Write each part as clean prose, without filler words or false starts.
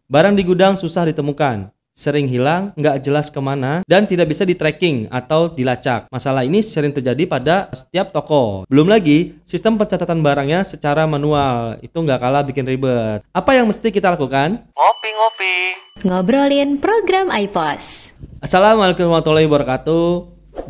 Barang di gudang susah ditemukan, sering hilang, nggak jelas kemana, dan tidak bisa di-tracking atau dilacak. Masalah ini sering terjadi pada setiap toko. Belum lagi, sistem pencatatan barangnya secara manual. Itu nggak kalah bikin ribet. Apa yang mesti kita lakukan? Ngopi-ngopi. Ngobrolin program iPos. Assalamualaikum warahmatullahi wabarakatuh.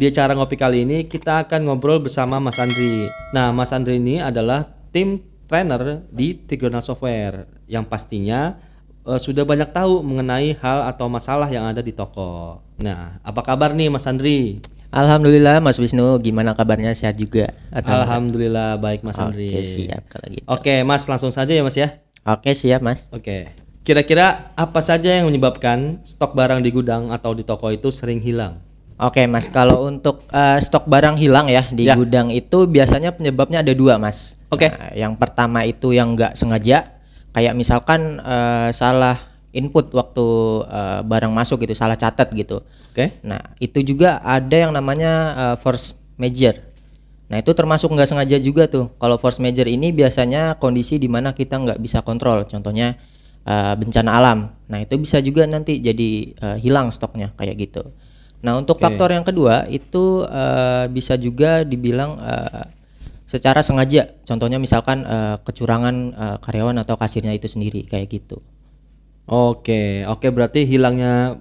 Di acara ngopi kali ini kita akan ngobrol bersama Mas Andri. Nah, Mas Andri ini adalah tim trainer di Trigona Software yang pastinya sudah banyak tahu mengenai hal atau masalah yang ada di toko. Nah, apa kabar nih Mas Andri? Alhamdulillah Mas Wisnu, gimana kabarnya, sehat juga? Alhamdulillah baik Mas Andri. Oke, siap kalau gitu. Oke Mas, langsung saja ya Mas ya. Oke, siap Mas. Oke. Kira-kira apa saja yang menyebabkan stok barang di gudang atau di toko itu sering hilang? Oke Mas, kalau untuk stok barang hilang ya di gudang itu biasanya penyebabnya ada dua Mas. Oke. Nah, yang pertama itu yang nggak sengaja, kayak misalkan salah input waktu barang masuk gitu, salah catat gitu. Oke. Nah itu juga ada yang namanya force major. Nah itu termasuk nggak sengaja juga tuh. Kalau force major ini biasanya kondisi di mana kita nggak bisa kontrol, contohnya bencana alam. Nah itu bisa juga nanti jadi hilang stoknya kayak gitu. Nah untuk faktor yang kedua itu bisa juga dibilang secara sengaja, contohnya misalkan kecurangan karyawan atau kasirnya itu sendiri kayak gitu. Oke, berarti hilangnya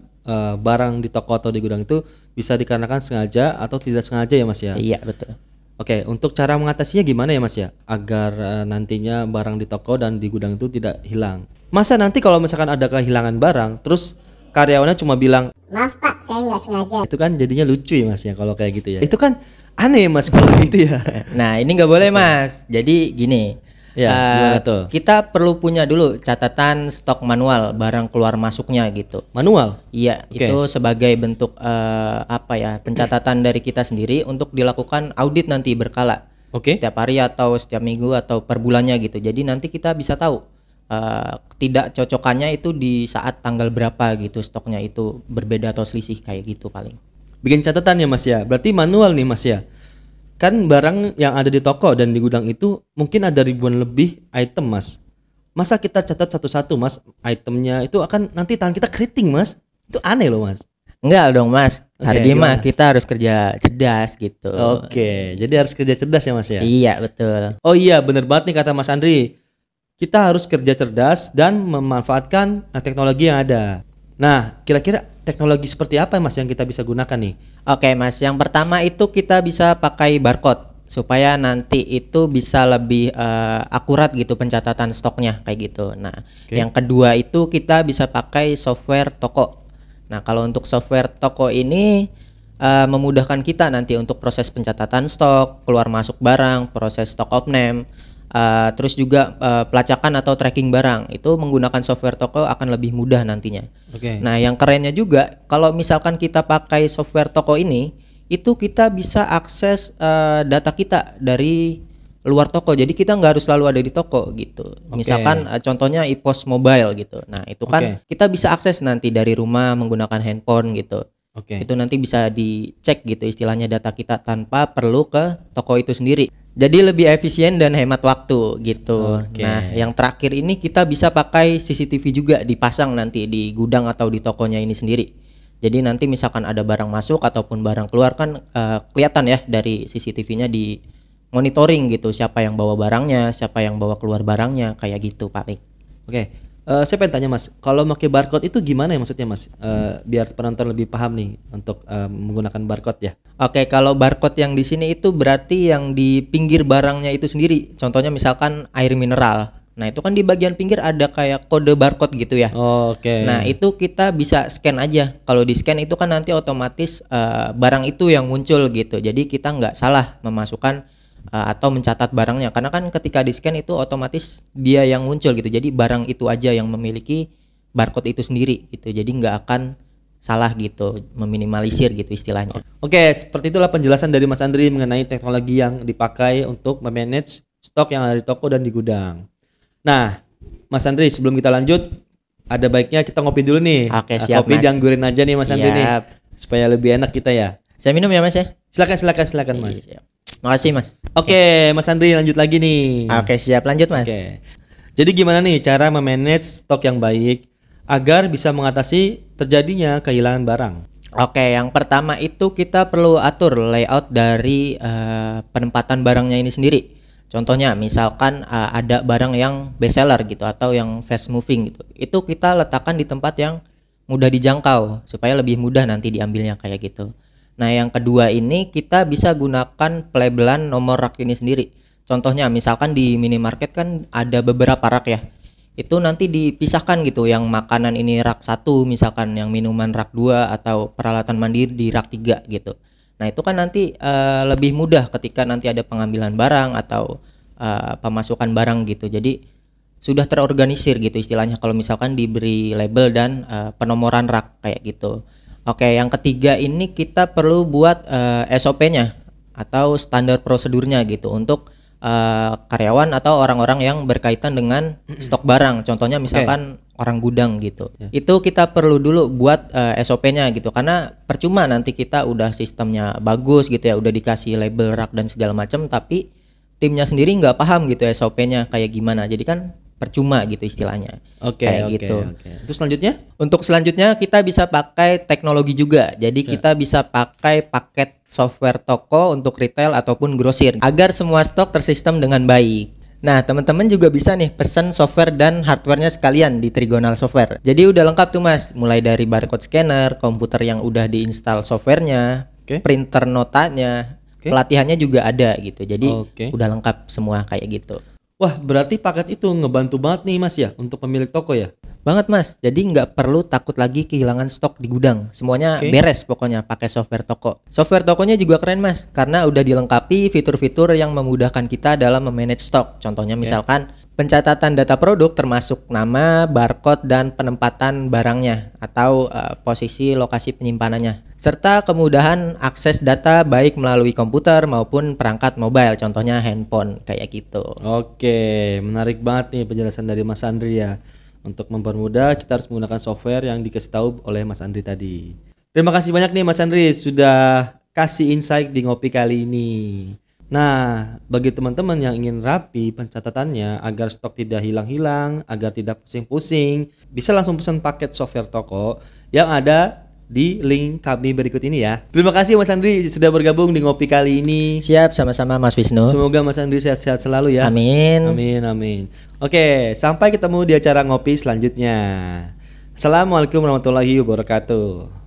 barang di toko atau di gudang itu bisa dikarenakan sengaja atau tidak sengaja ya Mas ya? Iya betul. Oke, untuk cara mengatasinya gimana ya Mas ya? Agar nantinya barang di toko dan di gudang itu tidak hilang. Masa nanti kalau misalkan ada kehilangan barang, terus karyawannya cuma bilang, "Maaf Pak, saya nggak sengaja." itu kan jadinya lucu ya Mas ya kalau kayak gitu ya. Itu kan aneh Mas kalau gitu ya. Nah ini nggak boleh Mas. Jadi gini, Gimana tuh? kita perlu punya dulu catatan stok manual barang keluar masuknya gitu. Manual? Iya, itu sebagai bentuk pencatatan dari kita sendiri untuk dilakukan audit nanti berkala. Setiap hari atau setiap minggu atau per bulannya gitu. Jadi nanti kita bisa tahu tidak cocokannya itu di saat tanggal berapa gitu, stoknya itu berbeda atau selisih kayak gitu paling. Bikin catatan ya Mas ya. Berarti manual nih Mas ya. Kan barang yang ada di toko dan di gudang itu mungkin ada ribuan lebih item Mas. Masa kita catat satu-satu Mas itemnya, itu akan nanti tangan kita keriting Mas. Itu aneh loh Mas. Enggak dong Mas, hari ini mah gimana? kita harus kerja cerdas gitu. Oke, jadi harus kerja cerdas ya Mas ya. Iya betul. Oh iya, bener banget nih kata Mas Andri. Kita harus kerja cerdas dan memanfaatkan teknologi yang ada. Nah, kira-kira teknologi seperti apa Mas yang kita bisa gunakan nih? Oke Mas, yang pertama itu kita bisa pakai barcode supaya nanti itu bisa lebih akurat gitu pencatatan stoknya kayak gitu. Nah, yang kedua itu kita bisa pakai software toko. Nah, kalau untuk software toko ini memudahkan kita nanti untuk proses pencatatan stok, keluar masuk barang, proses stock of name, terus juga pelacakan atau tracking barang. Itu menggunakan software toko akan lebih mudah nantinya. Nah, yang kerennya juga kalau misalkan kita pakai software toko ini, itu kita bisa akses data kita dari luar toko. Jadi kita nggak harus selalu ada di toko gitu. Misalkan contohnya iPos mobile gitu. Nah, itu kan kita bisa akses nanti dari rumah menggunakan handphone gitu. Itu nanti bisa dicek gitu istilahnya data kita tanpa perlu ke toko itu sendiri. Jadi lebih efisien dan hemat waktu gitu. Nah, yang terakhir ini kita bisa pakai CCTV juga dipasang nanti di gudang atau di tokonya ini sendiri. Jadi nanti misalkan ada barang masuk ataupun barang keluar kan kelihatan ya dari CCTV-nya di monitoring gitu, siapa yang bawa barangnya, siapa yang bawa keluar barangnya kayak gitu paling. Saya pengen tanya Mas, kalau pakai barcode itu gimana ya maksudnya Mas? Biar penonton lebih paham nih untuk menggunakan barcode ya. Oke, kalau barcode yang di sini itu berarti yang di pinggir barangnya itu sendiri. Contohnya misalkan air mineral. Nah, itu kan di bagian pinggir ada kayak kode barcode gitu ya. Nah, itu kita bisa scan aja. Kalau di scan itu kan nanti otomatis barang itu yang muncul gitu. Jadi kita nggak salah memasukkan atau mencatat barangnya, karena kan ketika di scan itu otomatis dia yang muncul gitu. Jadi barang itu aja yang memiliki barcode itu sendiri gitu. Jadi nggak akan salah gitu, meminimalisir gitu istilahnya. Seperti itulah penjelasan dari Mas Andri mengenai teknologi yang dipakai untuk memanage stok yang ada di toko dan di gudang. Nah, Mas Andri, sebelum kita lanjut, ada baiknya kita ngopi dulu nih. Siap, kopi Mas. dianggurin aja nih Mas Andri nih, supaya lebih enak kita ya. Saya minum ya Mas ya. Silakan Mas. Makasih Mas. Mas Andri lanjut lagi nih. Siap, lanjut Mas. Jadi gimana nih cara memanage stok yang baik agar bisa mengatasi terjadinya kehilangan barang? Oke, yang pertama itu kita perlu atur layout dari penempatan barangnya ini sendiri. Contohnya misalkan ada barang yang best seller gitu atau yang fast moving gitu. Itu kita letakkan di tempat yang mudah dijangkau supaya lebih mudah nanti diambilnya kayak gitu. Nah, yang kedua ini kita bisa gunakan pelabelan nomor rak ini sendiri. Contohnya misalkan di minimarket kan ada beberapa rak ya. Itu nanti dipisahkan gitu, yang makanan ini rak 1, misalkan yang minuman rak 2 atau peralatan mandiri di rak 3 gitu. Nah, itu kan nanti lebih mudah ketika nanti ada pengambilan barang atau pemasukan barang gitu. Jadi sudah terorganisir gitu istilahnya kalau misalkan diberi label dan penomoran rak kayak gitu. Oke, yang ketiga ini kita perlu buat SOP-nya atau standar prosedurnya gitu untuk karyawan atau orang-orang yang berkaitan dengan stok barang. Contohnya misalkan orang gudang gitu. Itu kita perlu dulu buat SOP-nya gitu, karena percuma nanti kita udah sistemnya bagus gitu ya, udah dikasih label rak dan segala macam, tapi timnya sendiri nggak paham gitu SOP-nya kayak gimana. Jadi kan percuma gitu istilahnya. Kayak gitu. Terus selanjutnya? Untuk selanjutnya kita bisa pakai teknologi juga. Jadi kita bisa pakai paket software toko untuk retail ataupun grosir agar semua stok tersistem dengan baik. Nah, teman-teman juga bisa nih pesan software dan hardwarenya sekalian di Trigonal Software. Jadi udah lengkap tuh Mas, mulai dari barcode scanner, komputer yang udah diinstal softwarenya, printer notanya, pelatihannya juga ada gitu. Jadi udah lengkap semua kayak gitu. Wah, berarti paket itu ngebantu banget nih Mas ya untuk pemilik toko ya? Banget Mas, jadi nggak perlu takut lagi kehilangan stok di gudang. Semuanya beres pokoknya pakai software toko. Software tokonya juga keren Mas, karena udah dilengkapi fitur-fitur yang memudahkan kita dalam memanage stok. Contohnya misalkan pencatatan data produk termasuk nama, barcode, dan penempatan barangnya atau posisi lokasi penyimpanannya. Serta kemudahan akses data baik melalui komputer maupun perangkat mobile, contohnya handphone kayak gitu. Oke, menarik banget nih penjelasan dari Mas Andri ya. Untuk mempermudah kita harus menggunakan software yang dikasih tahu oleh Mas Andri tadi. Terima kasih banyak nih Mas Andri sudah kasih insight di ngopi kali ini. Nah, bagi teman-teman yang ingin rapi pencatatannya agar stok tidak hilang-hilang, agar tidak pusing-pusing, bisa langsung pesan paket software toko yang ada di link kami berikut ini ya. Terima kasih Mas Andri sudah bergabung di ngopi kali ini. Siap, sama-sama Mas Wisnu. Semoga Mas Andri sehat-sehat selalu ya. Amin. Amin. Oke, sampai ketemu di acara ngopi selanjutnya. Assalamualaikum warahmatullahi wabarakatuh.